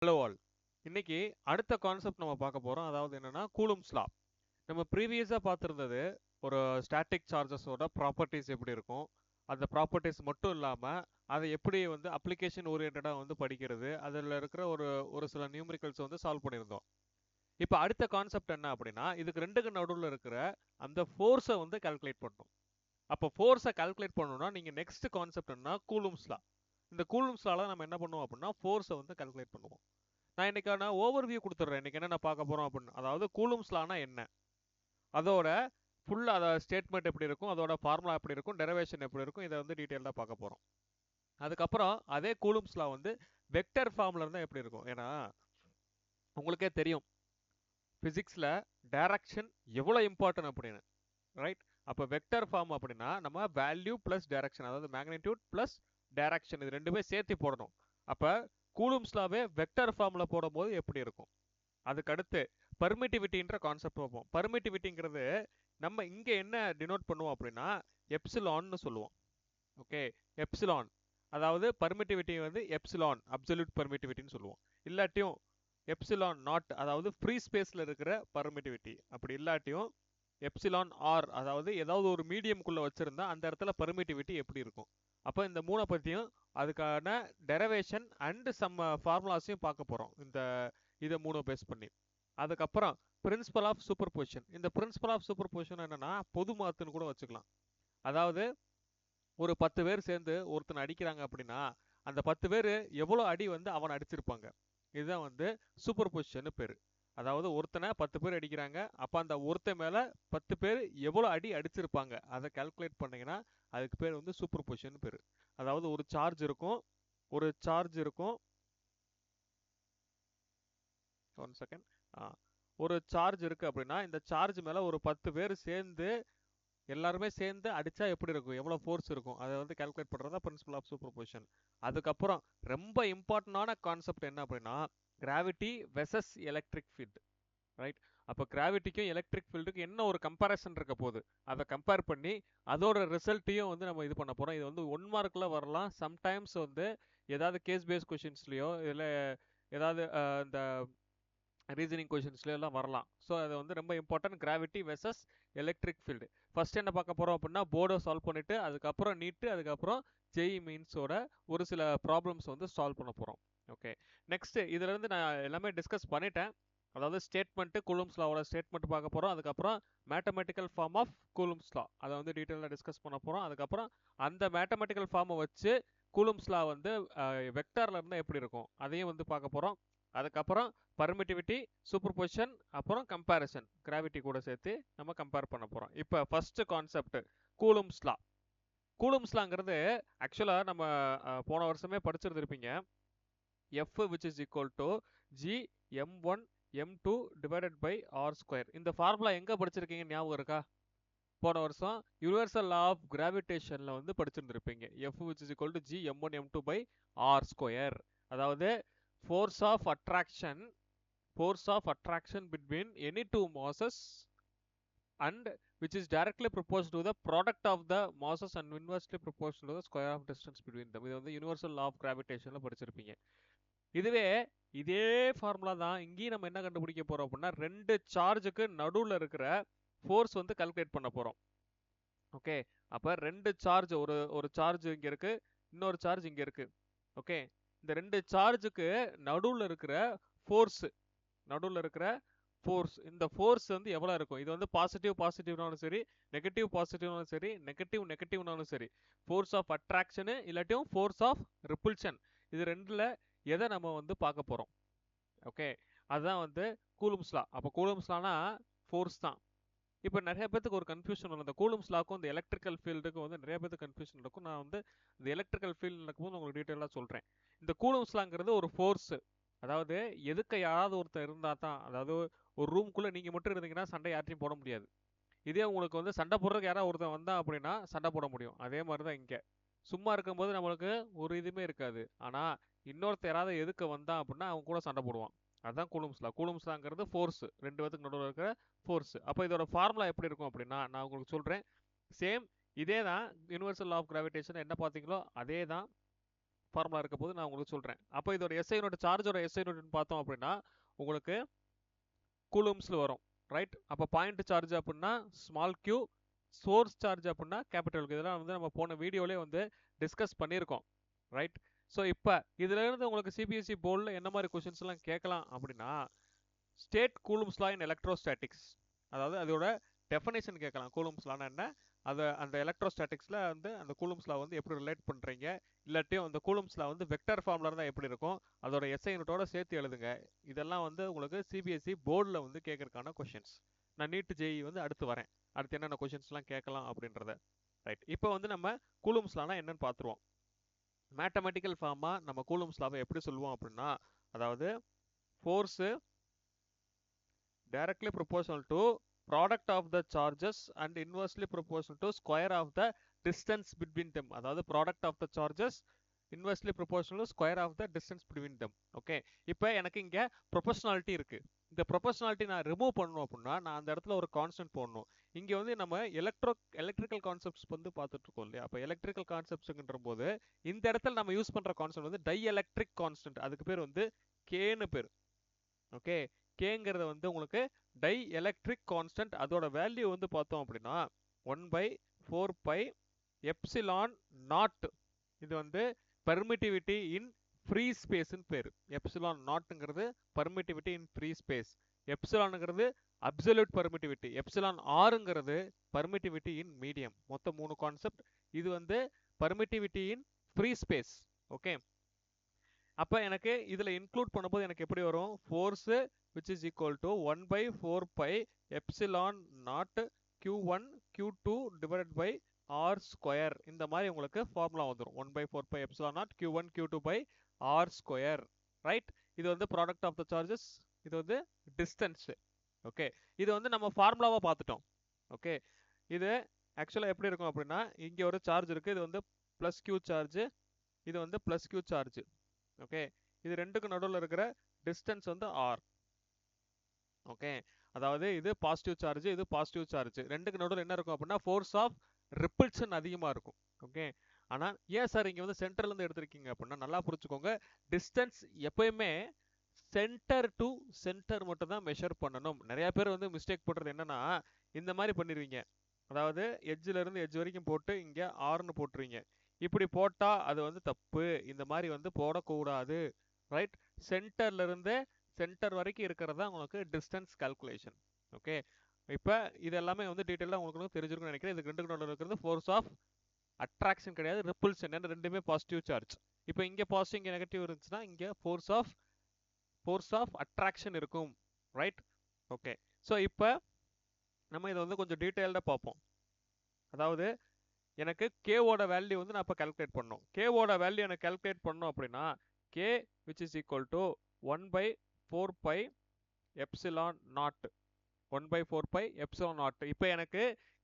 Hello all. இன்னைக்கு அடுத்த concept நம்ம பார்க்க போறோம். அதாவது என்னன்னா கூலும்ஸ் லா. நம்ம ப்ரீவியஸா பார்த்திருந்தது ஒரு ஸ்டாட்டிக் சார்ஜஸோட ப்ராப்பர்ட்டிஸ் எப்படி இருக்கும், அந்த ப்ராப்பர்ட்டிஸ் மட்டும் இல்லாம அதை எப்படி வந்து அப்ளிகேஷன் ஓரியன்டா வந்து படிக்கிறது, அதில் இருக்கிற ஒரு ஒரு சில நியூமரிக்கல்ஸ் வந்து சால்வ் பண்ணியிருந்தோம். இப்போ அடுத்த கான்செப்ட் என்ன அப்படின்னா, இதுக்கு ரெண்டுக்கு நடுவில் இருக்கிற அந்த ஃபோர்ஸை வந்து கால்குலேட் பண்ணணும். அப்போ ஃபோர்ஸை கால்குலேட் பண்ணணும்னா நீங்க நெக்ஸ்ட் கான்செப்ட் என்ன, கூலும்ஸ் லா. இந்த கூலும்ஸ் லால நம்ம என்ன பண்ணுவோம் அப்படின்னா ஃபோர்ஸை வந்து கால்குலேட் பண்ணுவோம். நான் இன்னைக்கான ஓவர்வியூ கொடுத்துட்றேன். இன்னைக்கு என்ன பார்க்க போறோம் அப்படின்னு. அதாவது கூலும்ஸ் லானா என்ன, அதோட ஃபுல் அத ஸ்டேட்மெண்ட் எப்படி இருக்கும், அதோட ஃபார்முலா எப்படி இருக்கும், டெரிவேஷன் எப்படி இருக்கும், இதை வந்து டீட்டெயிலாக பார்க்க போறோம். அதுக்கப்புறம் அதே கூலும்ஸ் லா வந்து வெக்டர் ஃபார்ம்ல இருந்தால் எப்படி இருக்கும். ஏன்னா உங்களுக்கே தெரியும் பிசிக்ஸ்ல டைரக்ஷன் எவ்வளோ இம்பார்ட்டன்ட் அப்படின்னு, ரைட்? அப்போ வெக்டர் ஃபார்ம் அப்படின்னா நம்ம வேல்யூ பிளஸ் டைரக்ஷன், அதாவது மேக்னிடியூட் பிளஸ் டைரக்ஷன், இது ரெண்டுமே சேர்த்து போடணும். அப்போ கூலும்ஸ் லாவே வெக்டர் ஃபார்ம்ல போடும்போது எப்படி இருக்கும். அதுக்கு அடுத்து பர்மிட்டிவிட்டின்ற கான்செப்ட் வைப்போம். பர்மிட்டிவிட்டிங்கிறது நம்ம இங்க என்ன டினோட் பண்ணுவோம் அப்படின்னா எப்சிலான்னு சொல்லுவோம். Okay, epsilon. அதாவது பர்மிட்டிவிட்டி வந்து எப்சிலான் அப்சல்யூட் பர்மிட்டிவிட்டின்னு சொல்லுவோம். இல்லாட்டியும் எப்சிலான் நாட், அதாவது ஃப்ரீ ஸ்பேஸ்ல இருக்கிற பர்மிட்டிவிட்டி. அப்படி இல்லாட்டியும் எப்சிலான் ஆர், அதாவது ஏதாவது ஒரு மீடியம்குள்ள வச்சிருந்தா அந்த இடத்துல பர்மிட்டிவிட்டி எப்படி இருக்கும். அப்போ இந்த மூணை பத்தியும் அதுக்கான டெரிவேஷன் அண்ட் சம் ஃபார்முலாஸையும் பார்க்க போறோம் இந்த இதை மூணு பேஸ் பண்ணி. அதுக்கப்புறம் பிரின்சிபல் ஆஃப் சூப்பர் பொசிஷன். இந்த பிரின்சிபல் ஆஃப் சூப்பர் பொசிஷன் என்னன்னா பொது மாத்துன்னு கூட வச்சுக்கலாம். அதாவது ஒரு 10 பேர் சேர்ந்து ஒருத்தனை அடிக்கிறாங்க அப்படின்னா அந்த 10 பேர் எவ்வளோ அடி வந்து அவன் அடிச்சிருப்பாங்க, இதுதான் வந்து சூப்பர் பொசிஷன் பேரு. அதாவது ஒருத்தனை 10 பேர் அடிக்கிறாங்க, அப்ப அந்த ஒருத்தன் மேல 10 பேர் எவ்வளோ அடி அடிச்சிருப்பாங்க அதை கால்குலேட் பண்ணீங்கன்னா அதுக்கு பேர் வந்து சூப்பர் பொசிஷன் பேரு. அதாவது ஒரு சார்ஜ் இருக்கும், ஒரு சார்ஜ் இருக்கும், ஒன் செகண்ட். ஒரு சார்ஜ் இருக்கு அப்படின்னா இந்த சார்ஜ் மேல ஒரு 10 பேர் சேர்ந்து எல்லாருமே சேர்ந்து அடிச்சா எப்படி இருக்கும், எவ்வளவு ஃபோர்ஸ் இருக்கும், அதை வந்து கால்குலேட் பண்றதா பிரின்சிபல் ஆஃப் சூப்பர் பொசிஷன். அதுக்கப்புறம் ரொம்ப இம்பார்ட்டன்டான கான்செப்ட் என்ன அப்படின்னா gravity versus electric field, right? அப்போ கிராவிட்டிக்கும் எலக்ட்ரிக் ஃபீல்டுக்கும் என்ன ஒரு கம்பேரிசன் இருக்க போகுது, அதை கம்பேர் பண்ணி அதோட ரிசல்ட்டையும் வந்து நம்ம இது பண்ண போறோம். இது வந்து 1 மார்க்ல வரலாம், சம்டைம்ஸ் வந்து ஏதாவது கேஸ் பேஸ் கொஷின்ஸ்லயோ இல்லை ஏதாவது இந்த ரீசனிங் கொஷின்ஸ்ல எல்லாம் வரலாம். ஸோ அது வந்து ரொம்ப important, gravity versus electric field. First என்ன பார்க்க போறோம் அப்படின்னா போர்டை சால்வ் பண்ணிட்டு அதுக்கப்புறம் நீட்டு அதுக்கப்புறம் ஜெய் மீன்ஸோட ஒரு சில ப்ராப்ளம்ஸ் வந்து சால்வ் பண்ண போறோம். ஓகே, நெக்ஸ்ட் இதுல இருந்து நான் எல்லாமே டிஸ்கஸ் பண்ணிட்டேன். அதாவது ஸ்டேட்மெண்ட், கூலும்ஸ் லாவோட ஸ்டேட்மெண்ட் பார்க்க போறோம். அதுக்கப்புறம் mathematical form of Coulomb's law, அதை வந்து டீட்டெயிலாக டிஸ்கஸ் பண்ண போறோம். அதுக்கப்புறம் அந்த மேத்தமெட்டிக்கல் ஃபார்மை வச்சு கூலும்ஸ் லா வந்து வெக்டார்ல இருந்தால் எப்படி இருக்கும் அதையும் வந்து பார்க்க போறோம். அதுக்கப்புறம் permittivity, super position comparison, gravity கூட சேர்த்து நம்ம கம்பேர் பண்ண போறோம். இப்போ first concept Coulomb's law. Coulomb's லாங்கிறது ஆக்சுவலா நம்ம போன வருஷமே படிச்சிருந்திருப்பீங்க. F which is equal to G m1 m2 divided by r square. இந்த ஃபார்முலா எங்க படிச்சிருக்கீங்க ஞாபகம் இருக்கா? போன வருஷம் யுனிவர்சல் லா ஆஃப் கிராவிடேஷன்ல வந்து படிச்சிருந்திருப்பீங்க. F which is equal to G m1 m2 by r square. அதாவது force of attraction between any two masses and which is directly proportional to the product of the masses and inversely proportional to the square of distance between them. இது வந்து universal law of கிராவிடேஷன்ல படிச்சிருப்பீங்க. இதுவே இதே formula தான் இங்கேயும் நம்ம என்ன கண்டுபிடிக்க போறோம் அப்படின்னா ரெண்டு சார்ஜுக்கு நடுவில் இருக்கிற ஃபோர்ஸ் வந்து கால்குலேட் பண்ண போறோம். ஓகே, அப்ப ரெண்டு சார்ஜ், ஒரு சார்ஜ் இங்க இருக்கு, இன்னொரு சார்ஜ் இங்க இருக்கு. ஓகே, இந்த ரெண்டு சார்ஜுக்கு நடுவில் இருக்கிற ஃபோர்ஸ், இந்த ஃபோர்ஸ் வந்து எவ்வளவு இருக்கும். இது வந்து பாசிட்டிவ்னாலும் சரி, நெகட்டிவ்னாலும் சரி, நெகட்டிவ்னாலும் சரி, ஃபோர்ஸ் ஆஃப் அட்ராக்ஷன் இல்லாட்டியும் ஃபோர்ஸ் ஆஃப் ரிப்பல்ஷன், இது ரெண்டுல எதை நம்ம வந்து பார்க்க போறோம். ஓகே, அதுதான் வந்து கூலும்ஸ் லா. அப்போ கூலும்ஸ் லானா ஃபோர்ஸ் தான். இப்போ நிறைய பேத்துக்கு ஒரு கன்ஃபியூஷன் வரும், இந்த கூலும்ஸ் லாக்கும் இந்த எலக்ட்ரிக்கல் ஃபீல்டுக்கும் வந்து நிறைய பேருக்கு கன்ஃபியூஷன் இருக்கும். நான் வந்து இந்த எலக்ட்ரிக்கல் ஃபீல்டு நடக்கும்போது உங்களுக்கு டீட்டெயிலாக சொல்றேன். இந்த கூலும்ஸ் லாங்கிறது ஒரு ஃபோர்ஸ். அதாவது எதுக்கு யாராவது ஒருத்தர் இருந்தா தான், அதாவது ஒரு ரூம்குள்ள நீங்க மட்டும் இருந்தீங்கன்னா சண்டை யார்ட்டையும் போட முடியாது. இதே உங்களுக்கு வந்து சண்டை போடுறதுக்கு யாராவது ஒருத்தர் வந்தா அப்படின்னா சண்டை போட முடியும். அதே மாதிரி தான் இங்க சும்மா இருக்கும்போது நம்மளுக்கு ஒரு இதுவுமே இருக்காது. ஆனா இன்னொருத்தர் யாராவது எதுக்கு வந்தா அப்படின்னா அவங்க கூட சண்டை போடுவான். அதுதான் கூலும்ஸ் லா. கூலும்ஸ் லாங்கிறது ஃபோர்ஸ், ரெண்டு பேத்துக்கு நடுவில் இருக்கிற ஃபோர்ஸ். அப்போ இதோட ஃபார்முலா எப்படி இருக்கும் அப்படின்னா நான் உங்களுக்கு சொல்றேன். சேம் இதே தான் யுனிவர்சல் லா ஆஃப் கிராவிடேஷன் என்ன பார்த்தீங்களோ அதே தான் ஃபார்முலா இருக்க போது நான் உங்களுக்கு சொல்கிறேன். அப்போ இதோட எஸ்ஐ யூனிட் சார்ஜோட எஸ்ஐ யூனிட்னு பார்த்தோம் அப்படின்னா உங்களுக்கு கூலூம்ஸில் வரும், ரைட். அப்போ பாயிண்ட் சார்ஜ் அப்படின்னா ஸ்மால் கியூ, சோர்ஸ் சார்ஜ் அப்படின்னா கேபிட்டல் கியூ. இதெல்லாம் வந்து நம்ம போன வீடியோலேயே வந்து டிஸ்கஸ் பண்ணியிருக்கோம், ரைட். ஸோ இப்போ இதுலேருந்து உங்களுக்கு சிபிஎஸ்சி போர்டில் என்ன மாதிரி கொஷின்ஸ்லாம் கேட்கலாம் அப்படின்னா ஸ்டேட் கூலூம்ஸ் லா இன் எலக்ட்ரோஸ்டாட்டிக்ஸ், அதாவது அதோட டெஃபனேஷன் கேட்கலாம். கூலூம்ஸ் லானா என்ன, அதை அந்த எலக்ட்ரோஸ்டாட்டிக்ஸில் வந்து அந்த கூலூம்ஸ் லா வந்து எப்படி ரிலேட் பண்ணுறீங்க, இல்லாட்டியும் அந்த கூலூம்ஸ் லா வந்து வெக்டர் ஃபார்மில் இருந்தால் எப்படி இருக்கும், அதோட எஸ்ஐ யூனிட்டோட சேர்த்து எழுதுங்க. இதெல்லாம் வந்து உங்களுக்கு சிபிஎஸ்சி போர்டில் வந்து கேட்கறதுக்கான கொஷின்ஸ். நான் நீட் ஜேஇ வந்து அடுத்து வரேன், அடுத்து என்னென்ன கொஷின்ஸ்லாம் கேட்கலாம் அப்படின்றத, ரைட். இப்போ வந்து நம்ம கூலூம்ஸ் லானா என்னன்னு பார்த்துருவோம். மேத்தமெட்டிக்கல் ஃபார்மாக நம்ம கூலூம்ஸ் லாவை எப்படி சொல்லுவோம் அப்படின்னா, அதாவது force directly proportional to product of the charges and inversely proportional to square of the distance between them. அதாவது product of the charges inversely proportional to square of the distance between them. Okay, இப்போ எனக்கு இங்கே proportionality இருக்கு. இந்த proportionality நான் remove பண்ணணும் அப்படின்னா நான் அந்த இடத்துல ஒரு கான்ஸ்டன்ட் போடணும். இங்கே வந்து நம்ம எலக்ட்ரிக்கல் கான்செப்ட்ஸ் வந்து பார்த்துட்டு இருக்கோம் இல்லையா. அப்போ எலக்ட்ரிக்கல் கான்செப்ட்ஸ்ன்ற போது இந்த இடத்துல நம்ம யூஸ் பண்ணுற கான்ஸ்டன்ட் வந்து டைஎலக்ட்ரிக் கான்ஸ்டன்ட், அதுக்கு பேர் வந்து கேன்னு பேர். ஓகே, கேங்கிறது வந்து உங்களுக்கு டை எலக்ட்ரிக் கான்ஸ்டன்ட். அதோட வேல்யூ வந்து பார்த்தோம் அப்படின்னா 1/4π எப்சிலான் நாட். இது வந்து பெர்மிட்டிவிட்டி இன் ஃப்ரீ ஸ்பேஸ்ன்னு பேர். எப்சிலான் நாட்ங்கிறது பெர்மிட்டிவிட்டி இன் ஃப்ரீ ஸ்பேஸ், எப்சிலான்ங்கிறது அப்சல்யூட் பெர்மிட்டிவிட்டி, எப்சிலான் ஆருங்கிறது பெர்மிட்டிவிட்டி இன் மீடியம். மொத்தம் 3 கான்செப்ட். இது வந்து permittivity in free space. Okay, அப்போ எனக்கு இதில் இன்க்ளூட் பண்ணும்போது எனக்கு எப்படி வரும், force which is equal to 1/4π epsilon naught q1 q2 divided by r square. இந்த மாதிரி உங்களுக்கு ஃபார்முலா வந்துடும். 1/4π epsilon naught q1 q2 by r square, right. இது வந்து ப்ராடக்ட் ஆஃப் த சார்ஜஸ், இது வந்து டிஸ்டன்ஸ். ஓகே, இது வந்து நம்ம ஃபார்முலாவாக பார்த்துட்டோம். ஓகே, இது ஆக்சுவலாக எப்படி இருக்கும் அப்படின்னா இங்கே ஒரு சார்ஜ் இருக்குது, இது வந்து ப்ளஸ் கியூ சார்ஜ், இது வந்து ப்ளஸ் கியூ சார்ஜ். ஓகே, இது ரெண்டுக்கு நடுவில் இருக்கிற டிஸ்டன்ஸ் வந்து ஆர். ஓகே, அதாவது இது பாசிட்டிவ் சார்ஜ், இது பாசிட்டிவ் சார்ஜ், ரெண்டுக்கு நடுவில் என்ன இருக்கும் அப்படின்னா ஃபோர்ஸ் ஆஃப் ரிப்பல்ஷன் அதிகமாக இருக்கும். ஓகே, ஆனால் ஏன் சார் இங்கே வந்து சென்டர்லேருந்து எடுத்திருக்கீங்க அப்படின்னா நல்லா புரிச்சுக்கோங்க, டிஸ்டன்ஸ் எப்பயுமே சென்டர் டு சென்டர் மட்டும் தான் மெஷர் பண்ணணும். நிறைய பேர் வந்து மிஸ்டேக் போடுறது என்னன்னா இந்த மாதிரி பண்ணிடுவீங்க, அதாவது எட்ஜில் இருந்து எட்ஜ் வரைக்கும் போட்டு இங்கே ஆர்னு போட்டுருவீங்க. இப்படி போட்டால் அது வந்து தப்பு, இந்த மாதிரி வந்து போடக்கூடாது, ரைட். சென்டர்ல இருந்து சென்டர் வரைக்கும் இருக்கிறது தான் உங்களுக்கு டிஸ்டன்ஸ் கால்குலேஷன். ஓகே, இப்போ இது எல்லாமே வந்து டீட்டெயிலாக உங்களுக்கு தெரிஞ்சிருக்கும்னு நினைக்கிறேன். இதுக்கு ரெண்டுக்கு நடுவில் இருக்கிறது ஃபோர்ஸ் ஆஃப் அட்ராக்ஷன் கிடையாது, ரிப்பல்ஷன். ஏன்னா ரெண்டுமே பாசிட்டிவ் சார்ஜ். இப்போ இங்கே பாசிட்டிவ் இங்கே நெகட்டிவ் இருந்துச்சுன்னா இங்கே ஃபோர்ஸ் ஆஃப் அட்ராக்ஷன் இருக்கும், ரைட். ஓகே, ஸோ இப்போ நம்ம இதை வந்து கொஞ்சம் டீட்டெயில்டாக பார்ப்போம். அதாவது எனக்கு கேவோட வேல்யூ வந்து நான் இப்போ கால்குலேட் பண்ணணும். கேவோட வேல்யூ எனக்கு கால்குலேட் பண்ணணும் அப்படின்னா K which is equal to 1/4π epsilon naught, 1/4π epsilon naught. இப்போ எனக்கு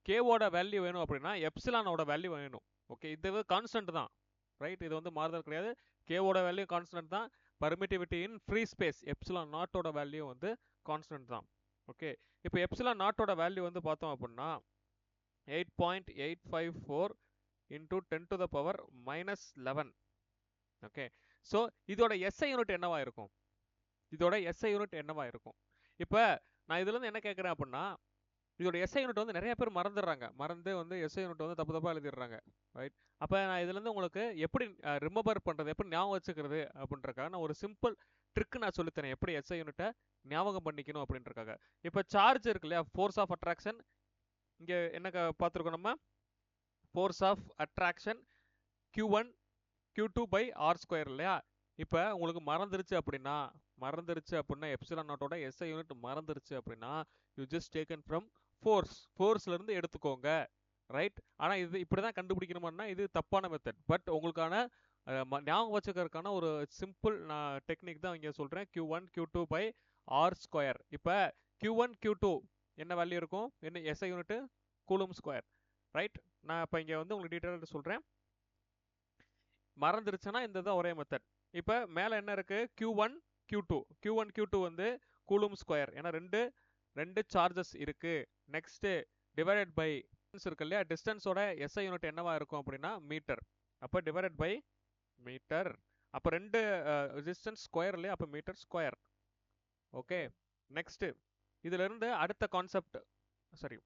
கேவோட வேல்யூ வேணும் அப்படின்னா எப்சிலானோட வேல்யூ வேணும். ஓகே, இது கான்ஸ்டன்ட் தான், ரைட். இது வந்து மாறுதல் கிடையாது. கேவோட வேல்யூ கான்ஸ்டன்ட் தான். Permittivity in free space epsilon நாட்டோட வேல்யூ வந்து கான்ஸ்டன்ட் தான். ஓகே, இப்போ எப்சிலான் நாட்டோட வேல்யூ வந்து பார்த்தோம் அப்படின்னா 8.854 into 10⁻⁻11. ஓகே, ஸோ இதோட எஸ்ஐ யூனிட் என்னவா இருக்கும், இதோட எஸ்ஐ யூனிட் என்னவா இருக்கும். இப்போ நான் இதுலேருந்து என்ன கேட்குறேன் அப்படின்னா இதோட எஸ்ஐ யூனிட் வந்து நிறைய பேர் மறந்துடுறாங்க, மறந்து வந்து எஸ்ஐ யூனிட் வந்து தப்பாக எழுதிடுறாங்க, ரைட். அப்போ நான் இதுலேருந்து உங்களுக்கு எப்படி ரிமெம்பர் பண்ணுறது, எப்படி ஞாபகம் வச்சுக்கிறது அப்படின்றக்காக நான் ஒரு சிம்பிள் ட்ரிக் நான் சொல்லித்தரேன், எப்படி எஸ்ஐ யூனிட்டை ஞாபகம் பண்ணிக்கணும் அப்படின்றக்காக. இப்போ சார்ஜ் இருக்கு இல்லையா, ஃபோர்ஸ் ஆஃப் அட்ராக்ஷன், இங்கே என்ன பார்த்துருக்கோம் நம்ம, force of attraction q1 q2 by r square இல்லையா. இப்போ உங்களுக்கு மறந்துருச்சு அப்படின்னா எப்சிலான் நாட்டோட எஸ்ஐ யூனிட் மறந்துருச்சு அப்படின்னா யூ ஜஸ்ட் டேக்கன் ஃப்ரம் ஃபோர்ஸ்லேருந்து எடுத்துக்கோங்க, ரைட். ஆனால் இது இப்படி தான் கண்டுபிடிக்கணும்னா இது தப்பான மெத்தட். பட் உங்களுக்கான ஞாபகம் வச்சுக்கிறதுக்கான ஒரு சிம்பிள் நான் டெக்னிக் தான் இங்கே சொல்கிறேன். q1 q2 by r square. இப்போ q1 q2 என்ன வேல்யூ இருக்கும், என்ன SI unit, coulomb square, right. நான் இப்போ இங்கே வந்து உங்களுக்கு டீட்டெயிலாக சொல்கிறேன். மறந்துருச்சுன்னா இந்த தான் ஒரே மெத்தட். இப்போ மேலே என்ன இருக்கு, q1 q2 வந்து கூலும் ஸ்கொயர், ஏன்னா ரெண்டு சார்ஜஸ் இருக்கு. நெக்ஸ்ட் டிவைடட் பை இருக்கு இல்லையா, டிஸ்டன்ஸோட எஸ்ஐ யூனிட் என்னவா இருக்கும் அப்படின்னா மீட்டர். அப்போ டிவைடட் பை மீட்டர். அப்போ ரெண்டு டிஸ்டன்ஸ் ஸ்கொயர் இல்லையா, அப்போ மீட்டர் ஸ்கொயர். ஓகே, நெக்ஸ்ட் இதுல இருந்து அடுத்த கான்செப்ட், சரி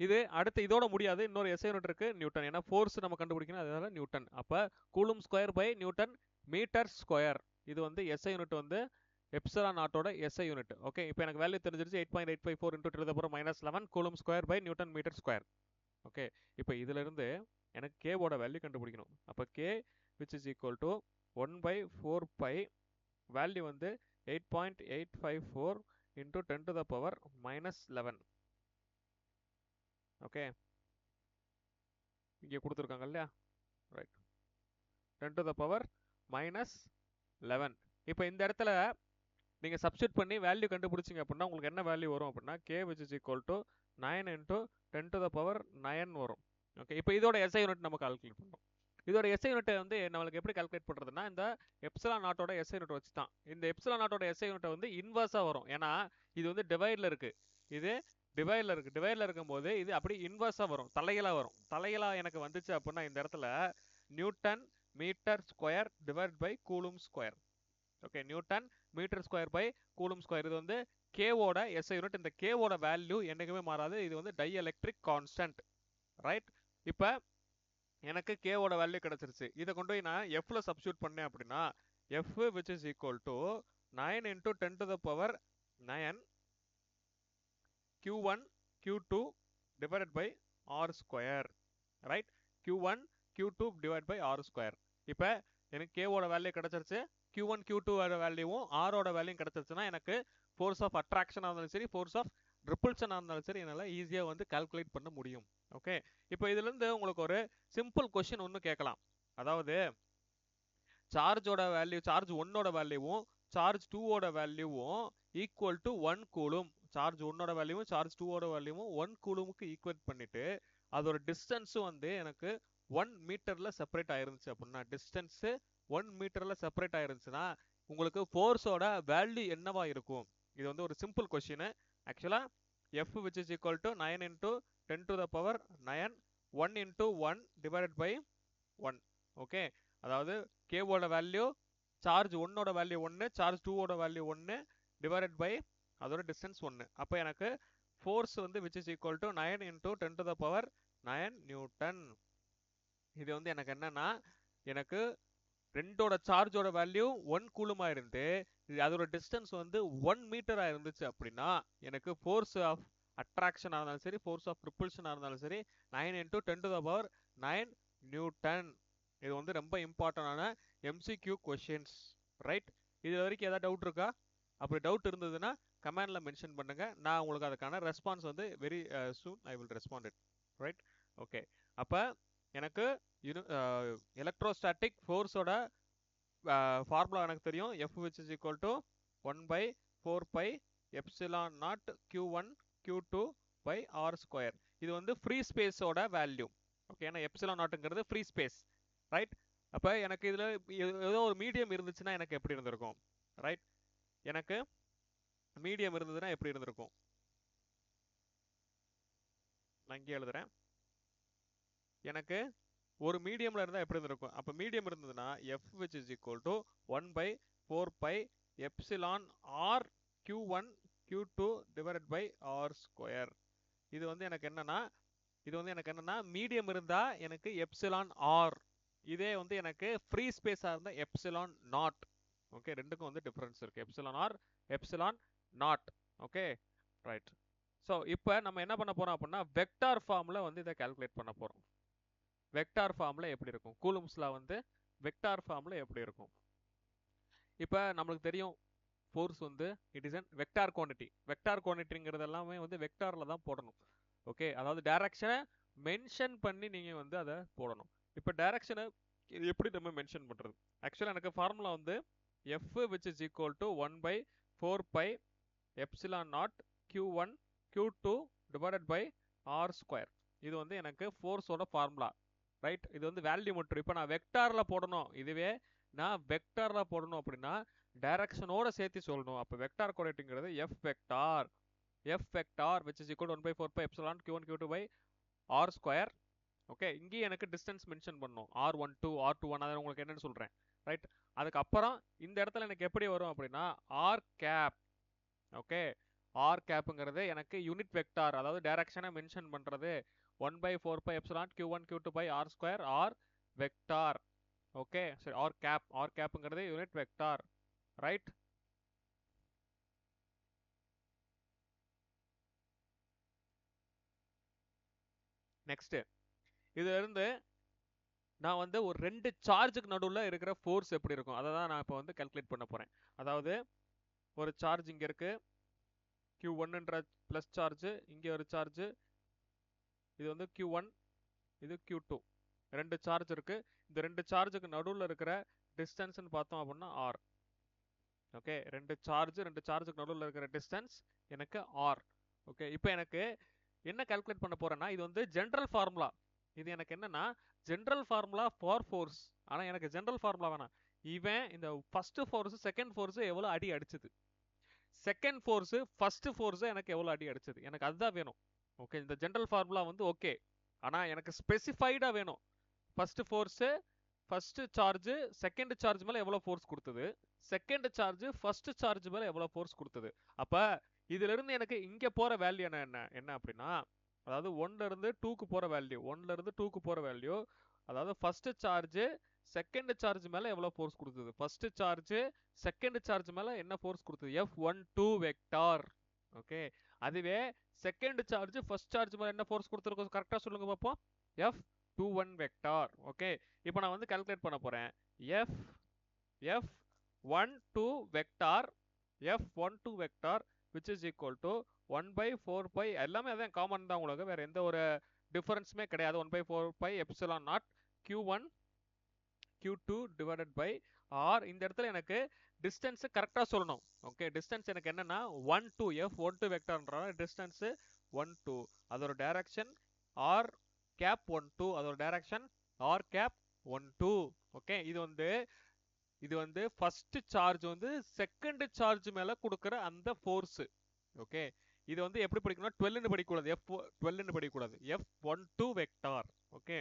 இது அடுத்து இதோட முடியாது, இன்னொரு எஸ்ஐ யூனிட் இருக்கு நியூட்டன். ஏன்னா ஃபோர்ஸ் நம்ம கண்டுபிடிக்கணும், அதனால நியூட்டன். அப்ப coulomb square by newton metre square. இது வந்து எஸ்ஐ யூனிட் வந்து எப்சிலான் நாட்டோட எஸ்ஐ யூனிட். ஓகே, இப்போ எனக்கு வேல்யூ தெரிஞ்சிருச்சு 8.854 into 10 to the power -11 coulomb square by newton metre square. Okay, இப்போ இதுல இருந்து எனக்கு k ஓட வேல்யூ கண்டுபிடிக்கணும். அப்ப k which is equal to 1/4 pi, value வந்து 8.854 into 10 to the power -11. Okay, இங்கே கொடுத்துருக்காங்க இல்லையா, ரைட், 10 to the power -11. இப்போ இந்த இடத்துல நீங்க சப்ஸ்டிட் பண்ணி வேல்யூ கண்டுபிடிச்சிங்க அப்படின்னா உங்களுக்கு என்ன வேல்யூ வரும் அப்படின்னா k which is equal to 9 into 10 to the power 9 வரும். ஓகே, இப்போ இதோட எஸ்ஐ யூனிட் நம்ம கால்குலேட் பண்ணுறோம். இதோட எஸ்ஐ யூனிட் வந்து நம்மளுக்கு எப்படி கால்குலேட் பண்றதுன்னா இந்த எப்சிலான் நாட்டோட எஸ்ஐ யூனிட் வச்சு தான். இந்த எப்சிலான் நாட்டோட எஸ்ஐ யூனிட் வந்து இன்வர்ஸா வரும். ஏன்னா இது வந்து டிவைட்ல இருக்கு, இது டிவைட்ல இருக்கு. டிவைட்ல இருக்கும்போது இது அப்படி இன்வர்ஸா வரும், தலைகீழா வரும். தலைகீழா எனக்கு வந்துச்சு அப்படின்னா இந்த இடத்துல newton metre square divide by coulomb square. Okay, newton metre square by coulomb square. இது வந்து k ஓட எஸ்ஐ யூனிட். இந்த k ஓட வேல்யூ என்னைக்குமே மாறாது, இது வந்து டைஎலெக்ட்ரிக் கான்ஸ்டன்ட். ரைட், இப்போ எனக்கு k ஓட வேல்யூ கிடைச்சிருச்சு. இதை கொண்டு போய் நான் f ல சப்ஸ்டிட்யூட் பண்ணேன் அப்படின்னா f which is equal to 9 into 10 to the power 9 q1 q2 divided by r square. Right, q1 q2 divided by r square. இப்போ எனக்கு k ஓட வேல்யூ கிடைச்சிருச்சு, q1 q2 ஓட வேல்யூவும் r ஓட வேல்யூவும் கிடைச்சிருச்சுன்னா எனக்கு ஃபோர்ஸ் ஆஃப் அட்ராக்ஷன் இருந்தாலும் சரி ஃபோர்ஸ் ஆஃப் ரிப்பல்ஷன் இருந்தாலும் சரி என்னால் ஈஸியாக வந்து கால்குலேட் பண்ண முடியும். ஓகே, இப்போ இதுல இருந்து உங்களுக்கு ஒரு சிம்பிள் கொஸ்டின் ஒன்று கேட்கலாம். அதாவது சார்ஜோட வேல்யூ, சார்ஜ் 1 ஓட வேல்யூவும் சார்ஜ் 2 ஓட வேல்யூவும் ஈக்குவல் டு 1 கூலும். சார்ஜ் 1 ஓட வேல்யூவும் சார்ஜ் 2 ஓட வேல்யூவும் 1 கூலுமுக்கு ஈக்குவேட் பண்ணிட்டு அதோட டிஸ்டன்ஸும் வந்து எனக்கு 1 மீட்டர்ல செப்பரேட் ஆயிருந்துச்சு அப்படின்னா, டிஸ்டன்ஸ் 1 மீட்டர்ல செப்பரேட் ஆயிருந்துச்சுன்னா உங்களுக்கு ஃபோர்ஸோட வேல்யூ என்னவா இருக்கும்? இது வந்து ஒரு சிம்பிள் கொஸ்டின். ஆக்சுவலா f which is equal to 9 into 10 to the power 9 1 into 1 divided by 1. Okay, அதாவது k ஓட வேல்யூ சார்ஜ் 1 ஓட வேல்யூ 1, சார்ஜ் 2 ஓட வேல்யூ 1 டிவைடட் பை அதோட டிஸ்டன்ஸ் 1. அப்போ எனக்கு ஃபோர்ஸ் வந்து which is equal to 9 into 10 to the power 9 Newton. இது வந்து எனக்கு என்னன்னா எனக்கு ரெண்டோட சார்ஜோட வேல்யூ 1 கூலுமா இருந்து அதோட டிஸ்டன்ஸ் வந்து 1 மீட்டரா இருந்துச்சு அப்படின்னா எனக்கு ஃபோர்ஸ் ஆஃப் அட்ராக்ஷன் இருந்தாலும் சரி ஃபோர்ஸ் ஆஃப் ரிப்பல்ஷன் இருந்தாலும் சரி 9 into 10 to the power 9 Newton. இது வந்து ரொம்ப இம்பார்ட்டன்டான MCQ கொஸ்டின்ஸ். ரைட், இது வரைக்கும் ஏதாவது டவுட் இருக்கா? அப்படி டவுட் இருந்ததுன்னா கமெண்ட்ல மென்ஷன் பண்ணுங்க, நான் உங்களுக்கு அதுக்கான ரெஸ்பான்ஸ் வந்து very soon I will respond it. Right, okay, அப்போ எனக்கு எலக்ட்ரோஸ்டாட்டிக் ஃபோர்ஸோட ஃபார்முலா எனக்கு தெரியும். f which is equal to 1/4 pi epsilon naught q1 q2 by r square. இது வந்து ஃப்ரீ ஸ்பேஸோட வேல்யூ. ஓகே, ஏன்னா எப்சிலான் நாட்ங்கிறது ஃப்ரீ ஸ்பேஸ். ரைட், அப்போ எனக்கு இதில் ஏதோ ஒரு மீடியம் இருந்துச்சுன்னா எனக்கு எப்படி இருந்திருக்கும்? ரைட், எனக்கு மீடியம் இருந்ததுன்னா எப்படி இருந்திருக்கும்? நான் இங்கே எழுதுறேன். எனக்கு ஒரு மீடியம்ல இருந்தா எப்படி இருந்திருக்கும்? அப்ப மீடியம் இருந்ததுன்னா f which is equal to 1/4 pi epsilon r q1 q2 divided by r square. இது வந்து எனக்கு என்னன்னா மீடியம் இருந்தா எனக்கு எப்சிலான் r, இதே வந்து எனக்கு ஃப்ரீ ஸ்பேஸா இருந்தா எப்சிலான் நாட். ஓகே, ரெண்டுக்கும் வந்து டிஃபரன்ஸ் இருக்கு, epsilon r epsilon not. Okay, right. So இப்போ நம்ம என்ன பண்ண போறோம் அப்படின்னா வெக்டார் ஃபார்ம்ல வந்து இதை கால்குலேட் பண்ண போறோம். வெக்டார் ஃபார்ம்ல எப்படி இருக்கும்? கூலும்ஸ்ல வந்து வெக்டார் ஃபார்ம்ல எப்படி இருக்கும்? இப்போ நம்மளுக்கு தெரியும் ஃபோர்ஸ் வந்து it is an vector quantity. Vector குவான்டிட்டிங்கிறது எல்லாமே வந்து வெக்டார்ல தான் போடணும். ஓகே, அதாவது டைரக்ஷனை மென்ஷன் பண்ணி நீங்க வந்து அதை போடணும். இப்போ டைரக்ஷனை எப்படி நம்ம மென்ஷன் பண்றது? ஆக்சுவலா எனக்கு ஃபார்முலா வந்து f which is equal to 1/4 pi epsilon naught q1 q2 divided by r square. இது வந்து எனக்கு ஃபோர்ஸோட ஃபார்முலா. ரைட், இது வந்து வேல்யூ மட்டும். இப்போ நான் வெக்டார்ல போடணும், இதுவே நான் வெக்டார்ல போடணும் அப்படின்னா டைரக்ஷனோட சேர்த்து சொல்லணும். அப்போ வெக்டார் கோஆர்டினேட்ங்கிறது f vector which is equal to 1/4 pi epsilon q1 q2 by r square. Okay, இங்கேயும் எனக்கு டிஸ்டன்ஸ் மென்ஷன் பண்ணும், R12 R21, அதை உங்களுக்கு என்னன்னு சொல்றேன். ரைட், அதுக்கப்புறம் இந்த இடத்துல எனக்கு எப்படி வரும் அப்படின்னா ஆர் கேப். ஓகே, ஆர் கேப்புங்கிறது எனக்கு யூனிட் வெக்டார், அதாவது டைரக்ஷனை மென்ஷன் பண்றது 1/4 epsilon q1 q2 by r square r vector. Okay சரி, ஆர் கேப், ஆர் கேப்புங்கிறது யூனிட் வெக்டார். ரைட், நெக்ஸ்ட் இதுல இருந்து நான் வந்து ஒரு ரெண்டு சார்ஜுக்கு நடுவில் இருக்கிற ஃபோர்ஸ் எப்படி இருக்கும் அதை தான் நான் இப்போ வந்து கால்குலேட் பண்ண போறேன். அதாவது ஒரு சார்ஜ் இங்க இருக்கு, Q1ன்ற பிளஸ் சார்ஜ், இங்க ஒரு சார்ஜ், இது வந்து Q1, இது Q2, ரெண்டு சார்ஜ் இருக்கு. இந்த ரெண்டு சார்ஜுக்கு நடுவில் இருக்கிற டிஸ்டன்ஸ்னு பார்த்தோம் அப்படின்னா R. ஓகே, ரெண்டு சார்ஜுக்கு நடுவில் இருக்கிற டிஸ்டன்ஸ் எனக்கு R. ஓகே, இப்போ எனக்கு என்ன கால்குலேட் பண்ண போறேன்னா, இது வந்து ஜென்ரல் ஃபார்முலா. இது எனக்கு என்னன்னா ஜென்ரல் ஃபார்முலா ஃபார் ஃபோர்ஸ். ஆனா எனக்கு ஜென்ரல் ஃபார்முலா வேணாம். இவன் இந்த ஃபர்ஸ்ட் ஃபோர்ஸ் செகண்ட் ஃபோர்ஸ் எவ்வளவு அடி அடிச்சது, செகண்ட் ஃபோர்ஸ் ஃபர்ஸ்ட் ஃபோர்ஸ் எனக்கு எவ்வளவு அடி அடிச்சது, எனக்கு அதுதான் வேணும். ஓகே, இந்த ஜென்ரல் ஃபார்முலா வந்து ஓகே, ஆனா எனக்கு ஸ்பெசிஃபைடா வேணும். First force first charge second charge மேல எவ்வளவு ஃபோர்ஸ் கொடுத்தது, செகண்ட் சார்ஜ் ஃபர்ஸ்ட் சார்ஜ் மேல எவ்வளவு ஃபோர்ஸ் கொடுத்தது. அப்ப இதுல இருந்து எனக்கு இங்க போற வேல்யூ என்ன அப்படின்னா, அதாவது 1ல இருந்து 2க்கு போற வேல்யூ, 1ல இருந்து 2க்கு போற வேல்யூ, அதாவது ஃபர்ஸ்ட் சார்ஜ் செகண்ட் சார்ஜ் மேல எவ்வளவு ஃபோர்ஸ் கொடுத்தது, ஃபர்ஸ்ட் சார்ஜ் செகண்ட் சார்ஜ் மேல என்ன ஃபோர்ஸ் கொடுத்தது, F12 வெக்டார். ஓகே, அதுவே செகண்ட் சார்ஜ் ஃபர்ஸ்ட் சார்ஜ் மேல என்ன ஃபோர்ஸ் கொடுத்துருக்கோம் கரெக்டா சொல்லுங்க பாப்போம், F21 வெக்டார். ஓகே, இப்போ நான் வந்து கால்குலேட் பண்ண போறேன். F12 vector, F12 vector which is equal to 1/4 pi, எல்லாமே அதான் காமன் தான் உங்களுக்கு, வேற எந்த ஒரு டிஃபரன்ஸுமே கிடையாது. 1/4 pi epsilon not Q1 Q2 divided by R. இந்த இடத்துல எனக்கு டிஸ்டன்ஸ் கரெக்டா சொல்லணும். ஓகே, டிஸ்டன்ஸ் எனக்கு என்னன்னா 12, F12 வெக்டார்ன்ற டிஸ்டன்ஸ் 12, அதோட டைரக்ஷன் R கேப் 12, அதோட டைரக்ஷன் R கேப் 12. ஓகே, இது வந்து ஃபர்ஸ்ட் சார்ஜ் வந்து செகண்ட் சார்ஜ் மேல கொடுக்கிற அந்த ஃபோர்ஸ். ஓகே, இது வந்து எப்படி படிக்கணும்னா 12ன்னு படிக்கக்கூடாது, F12ன்னு படிக்கக்கூடாது, F12 வெக்டார். ஓகே,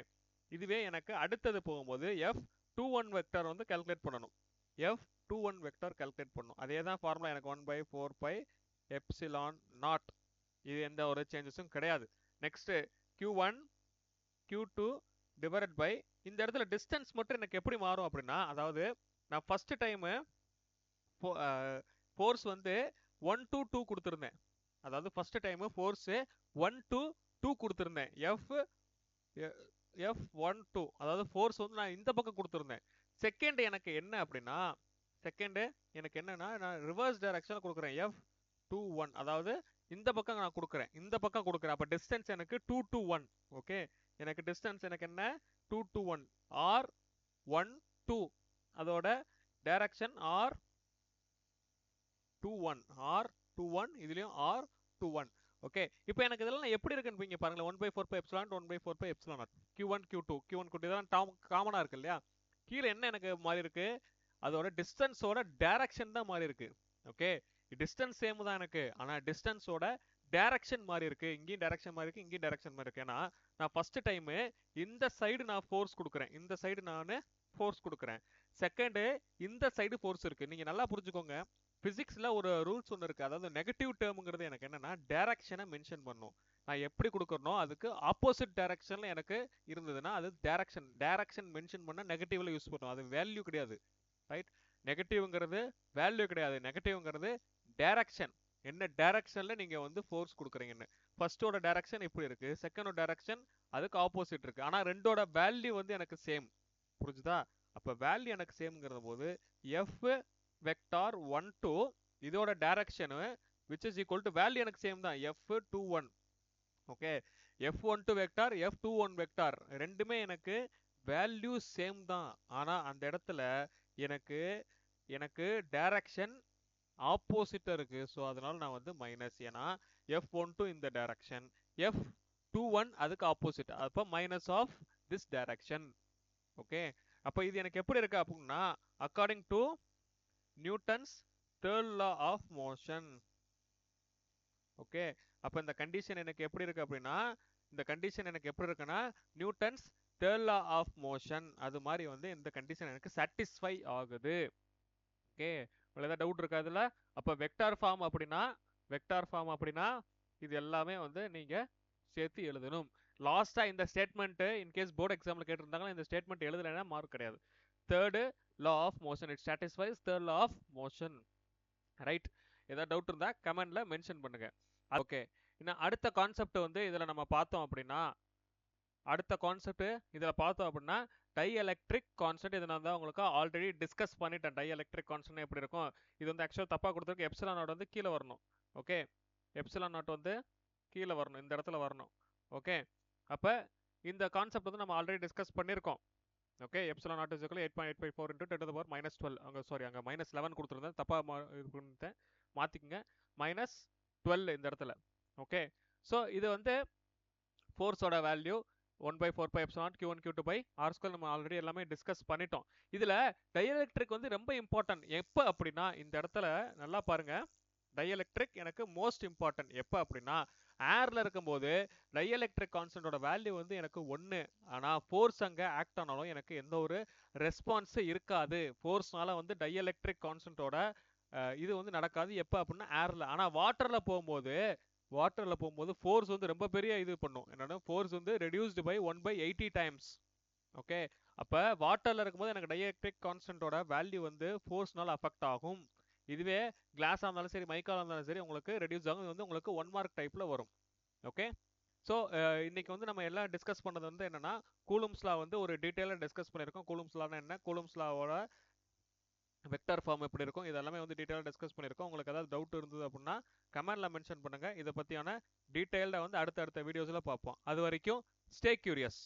இதுவே எனக்கு அடுத்தது போகும்போது F21 வெக்டார் வந்து கால்குலேட் பண்ணணும். F21 வெக்டார் கால்குலேட் பண்ணணும். அதே தான் ஃபார்முலா எனக்கு 1/4 pi எப்சிலான் நாட். இது எந்த ஒரு சேஞ்சஸும் கிடையாது. Next Q1 Q2 divided by, இந்த இடத்துல டிஸ்டன்ஸ் மட்டும் எனக்கு எப்படி மாறும் அப்படின்னா, அதாவது நான் ஃபர்ஸ்ட் டைம் ஃபோர்ஸ் வந்து 1 to 2 கொடுத்துருந்தேன். அதாவது ஃபர்ஸ்ட் டைம் ஃபோர்ஸ் 1 to 2 கொடுத்துருந்தேன். F12, அதாவது ஃபோர்ஸ் வந்து நான் இந்த பக்கம் கொடுத்துருந்தேன். செகண்ட் எனக்கு என்ன அப்படின்னா, செகண்ட் எனக்கு என்னன்னா நான் ரிவர்ஸ் டைரக்ஷன்ல கொடுக்குறேன், F21, அதாவது இந்த பக்கம் நான் கொடுக்குறேன், இந்த பக்கம் கொடுக்குறேன். அப்ப டிஸ்டன்ஸ் எனக்கு 2 to 1. ஓகே, எனக்கு டிஸ்டன்ஸ் எனக்கு என்ன 2 to 1, R12, அதோட டைரக்ஷன் R21, R21, இதுலயும் R21. ஓகே, இப்போ எனக்கு இதெல்லாம் எப்படி இருக்குன்னு நீங்க பாருங்க. 1/4 pi epsilon, 1/4 pi epsilon not, Q1 Q2 இதெல்லாம் காமனா இருக்கு இல்லையா. கீழே என்ன எனக்கு மாறி இருக்கு, அதோட டிஸ்டன்ஸோட டைரக்ஷன் தான் மாறி இருக்கு. ஓகே, டிஸ்டன்ஸ் சேம் தான் எனக்கு, ஆனா டிஸ்டன்ஸோட டைரக்ஷன் மாறி இருக்கு. இங்கேயும் டைரக்ஷன் மாறி இருக்கு, இங்கேயும் டைரக்ஷன் மாறி இருக்கு. ஏன்னா நான் ஃபர்ஸ்ட் டைம் இந்த சைடு நான் ஃபோர்ஸ் கொடுக்குறேன், இந்த சைடு நான் ஃபோர்ஸ் கொடுக்குறேன். செகண்ட் இந்த சைடு ஃபோர்ஸ் இருக்கு. நீங்க நல்லா புரிஞ்சுக்கோங்க, பிசிக்ஸ்ல ஒரு ரூல்ஸ் ஒன்று இருக்கு. அதாவது நெகட்டிவ் டேர்ம்ங்கிறது எனக்கு என்னன்னா டைரக்ஷனை மென்ஷன் பண்ணும். நான் எப்படி கொடுக்கறனோ அதுக்கு ஆப்போசிட் டைரக்ஷன்ல எனக்கு இருந்ததுன்னா அது டைரக்ஷன் மென்ஷன் பண்ண நெகட்டிவ்ல யூஸ் பண்ணும். அது வேல்யூ கிடையாது. ரைட், நெகட்டிவ்ங்கிறது வேல்யூ கிடையாது, நெகட்டிவ்ங்கிறது டைரக்ஷன். என்ன டைரக்ஷன்ல நீங்க வந்து ஃபோர்ஸ் கொடுக்குறீங்கன்னு. ஃபர்ஸ்டோட டைரக்ஷன் இப்படி இருக்கு, செகண்டோட டைரக்ஷன் அதுக்கு ஆப்போசிட் இருக்கு, ஆனா ரெண்டோட வேல்யூ வந்து எனக்கு சேம். புரிஞ்சுதா? அப்ப வேல்யூ எனக்கு சேம்ங்கிற போது F வெக்டார் 12, இதோட direction which is equal to value எனக்கு சேம் தான், F21. Okay, F12 vector F21 vector ரெண்டுமே எனக்கு வேல்யூ சேம் தான். ஆனா அந்த இடத்துல எனக்கு டைரக்ஷன் ஆப்போசிட்டா இருக்கு. ஸோ அதனால நான் வந்து மைனஸ். ஏன்னா F12 இந்த டைரக்ஷன், F21 அதுக்கு ஆப்போசிட், அப்போ minus of this direction. Okay, அப்போ இது எனக்கு எப்படி இருக்கு அப்படின்னா, according to Newton's third law of motion. Okay, அப்போ இந்த கண்டிஷன் எனக்கு எப்படி இருக்கு அப்படின்னா, இந்த கண்டிஷன் எனக்கு எப்படி இருக்குன்னா Newton's third law of motion அது மாதிரி வந்து இந்த கண்டிஷன் எனக்கு சாட்டிஸ்ஃபை ஆகுது. ஓகே, ஏதாவது டவுட் இருக்கா இதுல? அப்ப வெக்டார் ஃபார்ம் அப்படின்னா இது எல்லாமே வந்து நீங்க சேர்த்து எழுதணும். லாஸ்டா இந்த ஸ்டேட்மெண்ட் இன்கேஸ் போர்டு எக்ஸாம்ல கேட்டிருந்தாங்கன்னா இந்த ஸ்டேட்மெண்ட் எழுதலைன்னா மார்க் கிடையாது. Third law of motion, it satisfies third law of motion. Right, ஏதாவது டவுட் இருந்தா கமெண்ட்ல மென்ஷன் பண்ணுங்க. ஓகே, இன்னும் அடுத்த கான்செப்ட் வந்து இதுல நம்ம பார்த்தோம் அப்படின்னா டைஎலக்ட்ரிக் கான்ஸ்டன்ட். இதை நான் தான் உங்களுக்கு ஆல்ரெடி டிஸ்கஸ் பண்ணிட்டேன். டைஎலக்ட்ரிக் கான்ஸ்டன்ட் எப்படி இருக்கும்? இது வந்து ஆக்சுவலாக தப்பா கொடுத்துருக்கு. எப்சிலான் நாட் வந்து கீழே வரணும். ஓகே, எப்சிலான் நாட் வந்து கீழே வரணும், இந்த இடத்துல வரணும். ஓகே, அப்ப இந்த கான்செப்ட் வந்து நம்ம ஆல்ரெடி டிஸ்கஸ் பண்ணியிருக்கோம். Okay, epsilon not is equal 8.854 into 10 to the power -12. அங்க சாரி, அங்க -11 கொடுத்துருந்தேன், தப்பா இது பண்ணிட்டேன், மாத்திக்கங்க. -12 இந்த இடத்துல. ஓகே, ஸோ இது வந்து ஃபோர்ஸோட value 1/4πε0 Q1 Q2 by R² நம்ம ஆல்ரெடி எல்லாமே டிஸ்கஸ் பண்ணிட்டோம். இதுல டைஎலக்ட்ரிக் வந்து ரொம்ப இம்பார்ட்டன்ட். எப்ப அப்படின்னா இந்த இடத்துல நல்லா பாருங்க, டைஎலக்ட்ரிக் எனக்கு மோஸ்ட் இம்பார்ட்டன்ட். எப்ப அப்படின்னா ஏர்ல இருக்கும்போது டைஎலக்ட்ரிக் கான்ஸ்டன்டோட வேல்யூ வந்து எனக்கு 1. ஆனா ஃபோர்ஸ் அங்க ஆக்ட் ஆனாலும் எனக்கு எந்த ஒரு ரெஸ்பான்ஸ் இருக்காது. ஃபோர்ஸ்னால வந்து டைஎலக்ட்ரிக் கான்ஸ்டன்டோட இது வந்து நடக்காது. எப்ப அப்படின்னா ஏர்ல. ஆனா வாட்டர்ல போகும்போது ஃபோர்ஸ் வந்து ரொம்ப பெரிய இது பண்ணும். என்னன்னா ஃபோர்ஸ் வந்து ரெடியூஸ்டு பை 1/80 டைம்ஸ். ஓகே, அப்ப வாட்டர்ல இருக்கும்போது எனக்கு டைஎலக்ட்ரிக் கான்ஸ்டன்டோட வேல்யூ வந்து ஃபோர்ஸ்னால அஃபெக்ட் ஆகும். இதுவே கிளாஸா இருந்தாலும் சரி, மைக்காக இருந்தாலும் சரி, உங்களுக்கு ரெடியூஸ் ஆகும். இது வந்து உங்களுக்கு 1 மார்க் டைப்ல வரும். ஓகே, ஸோ இன்னைக்கு வந்து நம்ம எல்லாம் டிஸ்கஸ் பண்ணது வந்து என்னன்னா கூலும்ஸ் லா வந்து ஒரு டீட்டெயிலாக டிஸ்கஸ் பண்ணியிருக்கோம். கூலும்ஸ் லானா என்ன, கூலும்ஸ் லாவோட வெக்டார் ஃபார்ம் எப்படி இருக்கும், இதெல்லாமே வந்து டீட்டெயிலாக டிஸ்கஸ் பண்ணியிருக்கோம். உங்களுக்கு ஏதாவது டவுட் இருந்தது அப்படின்னா கமெண்ட்ல மென்ஷன் பண்ணுங்க. இதை பற்றியான டீட்டெயில்டாக வந்து அடுத்த வீடியோஸில் பார்ப்போம். அது வரைக்கும் ஸ்டே கியூரியஸ்.